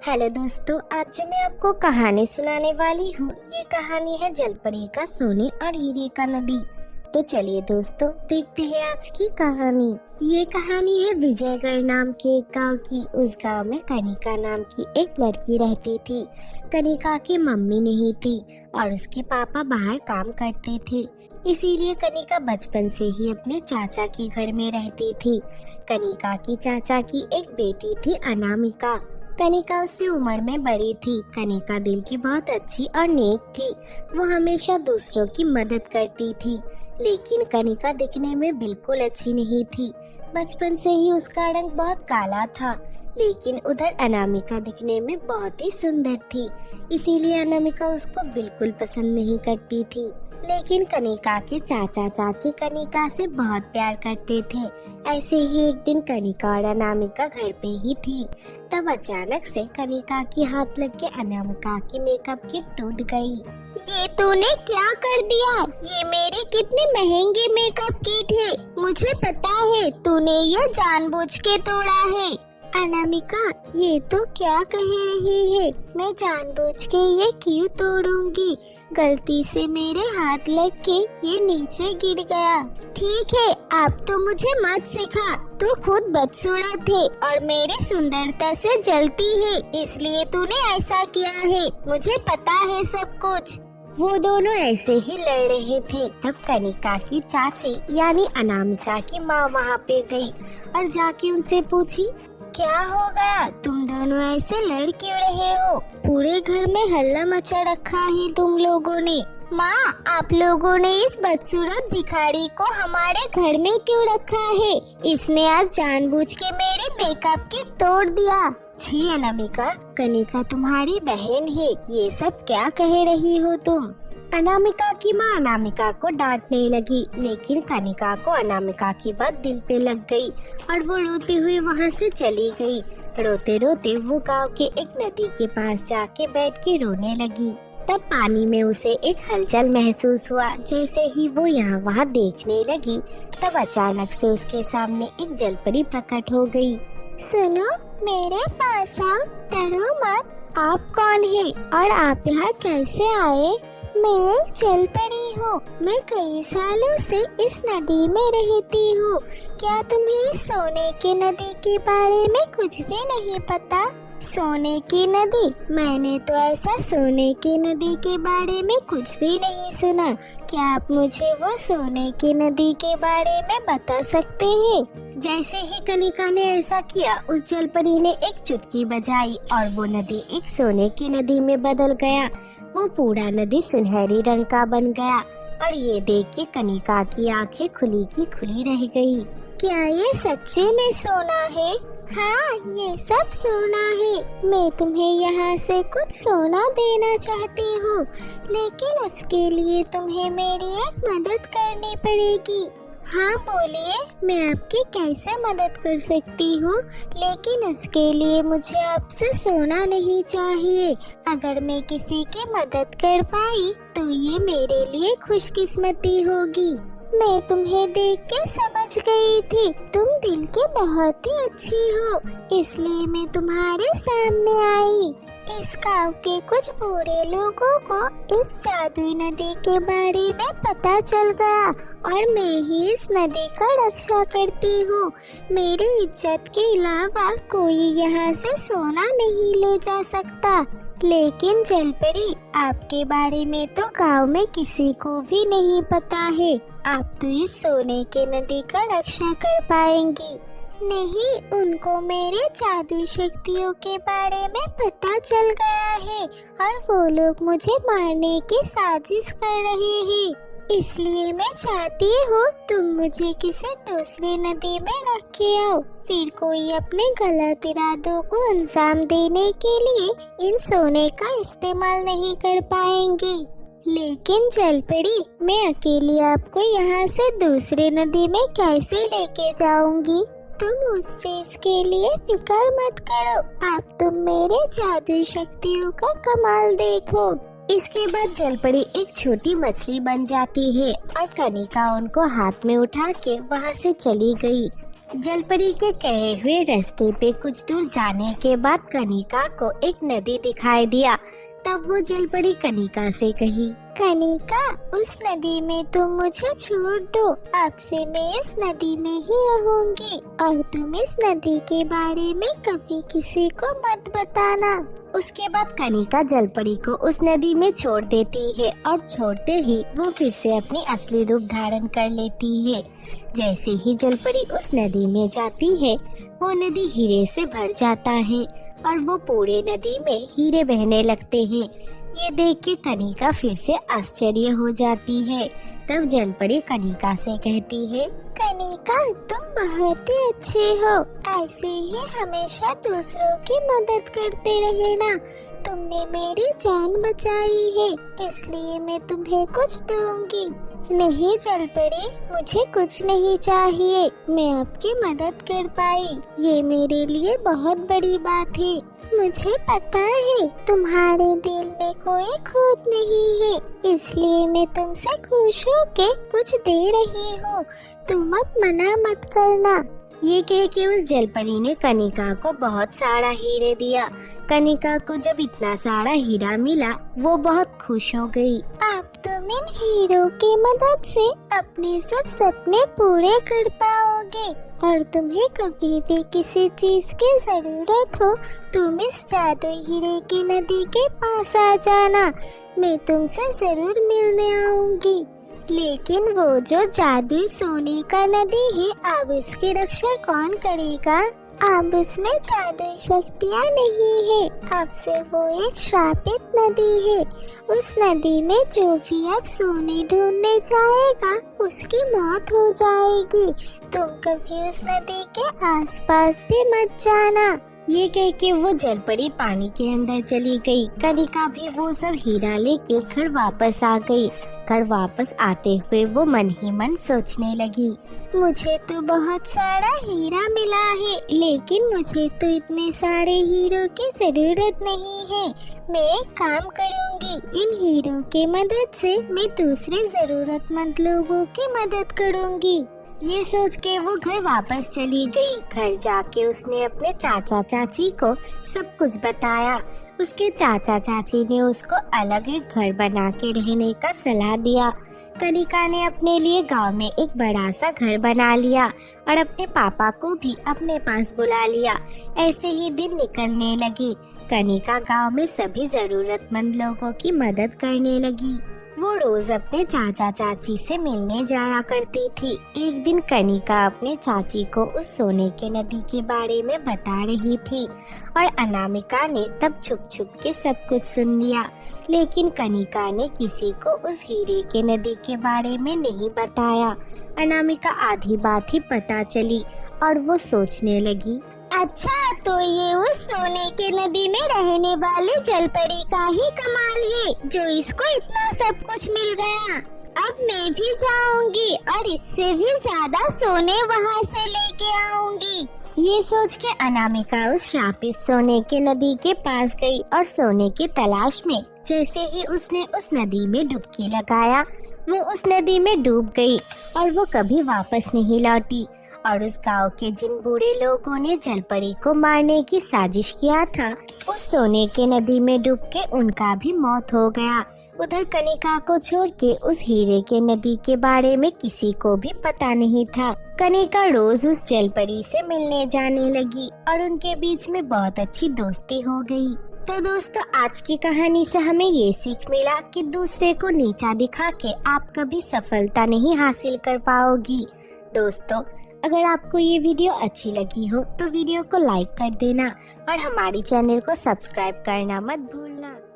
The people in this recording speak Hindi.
हेलो दोस्तों, आज जो मैं आपको कहानी सुनाने वाली हूँ, ये कहानी है जलपरी का सोने और हीरे का नदी। तो चलिए दोस्तों, देखते हैं आज की कहानी। ये कहानी है विजयगढ़ नाम के एक गांव की। उस गांव में कनिका नाम की एक लड़की रहती थी। कनिका की मम्मी नहीं थी और उसके पापा बाहर काम करते थे, इसीलिए कनिका बचपन से ही अपने चाचा के घर में रहती थी। कनिका की चाचा की एक बेटी थी अनामिका। कनिका उससे उम्र में बड़ी थी। कनिका दिल की बहुत अच्छी और नेक थी। वो हमेशा दूसरों की मदद करती थी, लेकिन कनिका दिखने में बिल्कुल अच्छी नहीं थी। बचपन से ही उसका रंग बहुत काला था, लेकिन उधर अनामिका दिखने में बहुत ही सुंदर थी, इसीलिए अनामिका उसको बिल्कुल पसंद नहीं करती थी। लेकिन कनिका के चाचा चाची कनिका से बहुत प्यार करते थे। ऐसे ही एक दिन कनिका और अनामिका घर पे ही थी, तब अचानक से कनिका की हाथ लग के अनामिका की मेकअप किट टूट गई। ये तूने क्या कर दिया? ये मेरे कितने महंगे मेकअप किट है। मुझे पता है तूने ये जानबूझ के तोड़ा है। अनामिका, ये तो क्या कह रही है? मैं जानबूझ के ये क्यों तोड़ूंगी? गलती से मेरे हाथ लग के ये नीचे गिर गया। ठीक है, अब तो मुझे मत सिखा। तू खुद बदसूरत है और मेरी सुंदरता से जलती है, इसलिए तूने ऐसा किया है। मुझे पता है सब कुछ। वो दोनों ऐसे ही लड़ रहे थे, तब कनिका की चाची यानी अनामिका की माँ वहाँ पे गई और जाके उनसे पूछी, क्या हो गया? तुम दोनों ऐसे लड़ क्यों रहे हो? पूरे घर में हल्ला मचा रखा है तुम लोगों ने। माँ, आप लोगों ने इस बदसूरत भिखारी को हमारे घर में क्यों रखा है? इसने आज जानबूझ के मेरे मेकअप किट तोड़ दिया। छी अनामिका, कनिका तुम्हारी बहन है, ये सब क्या कह रही हो तुम? अनामिका की माँ अनामिका को डांटने लगी, लेकिन कनिका को अनामिका की बात दिल पे लग गई और वो रोते हुए वहाँ से चली गई। रोते रोते वो गांव के एक नदी के पास जाके बैठ के रोने लगी। तब पानी में उसे एक हलचल महसूस हुआ। जैसे ही वो यहाँ वहाँ देखने लगी, तब अचानक से उसके सामने एक जलपरी प्रकट हो गई। सुनो, मेरे पास आओ, डरो मत। आप कौन है और आप यहाँ कैसे आए? मैं जलपरी हूँ। मैं कई सालों से इस नदी में रहती हूँ। क्या तुम्हें सोने की नदी के बारे में कुछ भी नहीं पता? सोने की नदी? मैंने तो ऐसा सोने की नदी के बारे में कुछ भी नहीं सुना। क्या आप मुझे वो सोने की नदी के बारे में बता सकते हैं? जैसे ही कनिका ने ऐसा किया, उस जलपरी ने एक चुटकी बजाई और वो नदी एक सोने की नदी में बदल गया। वो पूरा नदी सुनहरी रंग का बन गया और ये देख के कनिका की आंखें खुली की खुली रह गई। क्या ये सच्ची में सोना है? हाँ, ये सब सोना है। मैं तुम्हें यहाँ से कुछ सोना देना चाहती हूँ, लेकिन उसके लिए तुम्हें मेरी एक मदद करनी पड़ेगी। हाँ बोलिए, मैं आपकी कैसे मदद कर सकती हूँ? लेकिन उसके लिए मुझे आपसे सोना नहीं चाहिए। अगर मैं किसी की मदद कर पाई तो ये मेरे लिए खुशकिस्मती होगी। मैं तुम्हें देख के समझ गई थी, तुम दिल की बहुत ही अच्छी हो, इसलिए मैं तुम्हारे सामने आई। इस गांव के कुछ बूढ़े लोगों को इस जादुई नदी के बारे में पता चल गया और मैं ही इस नदी का रक्षा करती हूँ। मेरी इज्जत के अलावा कोई यहाँ से सोना नहीं ले जा सकता। लेकिन जलपरी, आपके बारे में तो गांव में किसी को भी नहीं पता है। आप तो इस सोने के नदी का रक्षा कर पाएंगी। नहीं, उनको मेरे जादुई शक्तियों के बारे में पता चल गया है और वो लोग मुझे मारने की साजिश कर रहे हैं। इसलिए मैं चाहती हूँ तुम मुझे किसी दूसरी नदी में रख के आओ, फिर कोई अपने गलत इरादों को अंजाम देने के लिए इन सोने का इस्तेमाल नहीं कर पाएंगे। लेकिन जलपरी, मैं अकेली आपको यहाँ से दूसरी नदी में कैसे लेके जाऊंगी? तुम उस चीज के लिए फिक्र मत करो, आप तुम मेरे जादुई शक्तियों का कमाल देखो। इसके बाद जलपरी एक छोटी मछली बन जाती है और कनिका उनको हाथ में उठा के वहाँ से चली गई। जलपरी के कहे हुए रास्ते पे कुछ दूर जाने के बाद कनिका को एक नदी दिखाई दिया। तब वो जलपरी कनिका से कही, कनिका, उस नदी में तुम मुझे छोड़ दो। अब से मैं इस नदी में ही रहूंगी और तुम इस नदी के बारे में कभी किसी को मत बताना। उसके बाद कनिका जलपरी को उस नदी में छोड़ देती है और छोड़ते ही वो फिर से अपनी असली रूप धारण कर लेती है। जैसे ही जलपरी उस नदी में जाती है, वो नदी हीरे से भर जाता है और वो पूरे नदी में हीरे बहने लगते हैं। ये देख के कनिका फिर से आश्चर्य हो जाती है। तब जलपरी कनिका से कहती है, कनिका, तुम बहुत ही अच्छे हो। ऐसे ही हमेशा दूसरों की मदद करते रहना। तुमने मेरी जान बचाई है, इसलिए मैं तुम्हें कुछ दूंगी। नहीं जलपरी, मुझे कुछ नहीं चाहिए। मैं आपकी मदद कर पाई, ये मेरे लिए बहुत बड़ी बात है। मुझे पता है तुम्हारे दिल में कोई खोट नहीं है, इसलिए मैं तुमसे खुश होके कुछ दे रही हूँ। तुम अब मना मत करना। ये कह के उस जलपरी ने कनिका को बहुत सारा हीरे दिया। कनिका को जब इतना सारा हीरा मिला, वो बहुत खुश हो गई। अब तुम इन हीरों की मदद से अपने सब सपने पूरे कर पाओगे और तुम्हें कभी भी किसी चीज की जरूरत हो, तुम इस जादू हीरे की नदी के पास आ जाना। मैं तुमसे जरूर मिलने आऊंगी। लेकिन वो जो जादू सोने का नदी है, अब उसकी रक्षा कौन करेगा? अब उसमें जादू शक्तियाँ नहीं है, अब से वो एक श्रापित नदी है। उस नदी में जो भी अब सोने ढूंढने जाएगा, उसकी मौत हो जाएगी। तुम कभी उस नदी के आसपास भी मत जाना। ये कह के वो जलपरी पानी के अंदर चली गई। कनिका भी वो सब हीरा लेके घर वापस आ गई। घर वापस आते हुए वो मन ही मन सोचने लगी, मुझे तो बहुत सारा हीरा मिला है, लेकिन मुझे तो इतने सारे हीरों की जरूरत नहीं है। मैं एक काम करूंगी, इन हीरों की मदद से मैं दूसरे जरूरतमंद लोगों की मदद करूंगी। ये सोच के वो घर वापस चली गई। घर जाके उसने अपने चाचा चाची को सब कुछ बताया। उसके चाचा चाची ने उसको अलग एक घर बना के रहने का सलाह दिया। कनिका ने अपने लिए गांव में एक बड़ा सा घर बना लिया और अपने पापा को भी अपने पास बुला लिया। ऐसे ही दिन निकलने लगे। कनिका गांव में सभी जरूरतमंद लोगों की मदद करने लगी। वो रोज अपने चाचा चाची से मिलने जाया करती थी। एक दिन कनिका अपने चाची को उस सोने के नदी के बारे में बता रही थी और अनामिका ने तब छुप छुप के सब कुछ सुन लिया। लेकिन कनिका ने किसी को उस हीरे के नदी के बारे में नहीं बताया। अनामिका आधी बात ही पता चली और वो सोचने लगी, अच्छा, तो ये उस सोने के नदी में रहने वाले जलपरी का ही कमाल है जो इसको इतना सब कुछ मिल गया। अब मैं भी जाऊंगी और इससे भी ज्यादा सोने वहाँ से लेके आऊंगी। ये सोच के अनामिका उस शापित सोने के नदी के पास गई और सोने की तलाश में जैसे ही उसने उस नदी में डुबकी लगाया, वो उस नदी में डूब गई और वो कभी वापस नहीं लौटी। और उस गांव के जिन बूढ़े लोगों ने जलपरी को मारने की साजिश किया था, उस सोने के नदी में डूब के उनका भी मौत हो गया। उधर कनिका को छोड़ के उस हीरे के नदी के बारे में किसी को भी पता नहीं था। कनिका रोज उस जलपरी से मिलने जाने लगी और उनके बीच में बहुत अच्छी दोस्ती हो गई। तो दोस्तों, आज की कहानी से हमें ये सीख मिला कि दूसरे को नीचा दिखा के आप कभी सफलता नहीं हासिल कर पाओगी। दोस्तों, अगर आपको ये वीडियो अच्छी लगी हो तो वीडियो को लाइक कर देना और हमारी चैनल को सब्सक्राइब करना मत भूलना।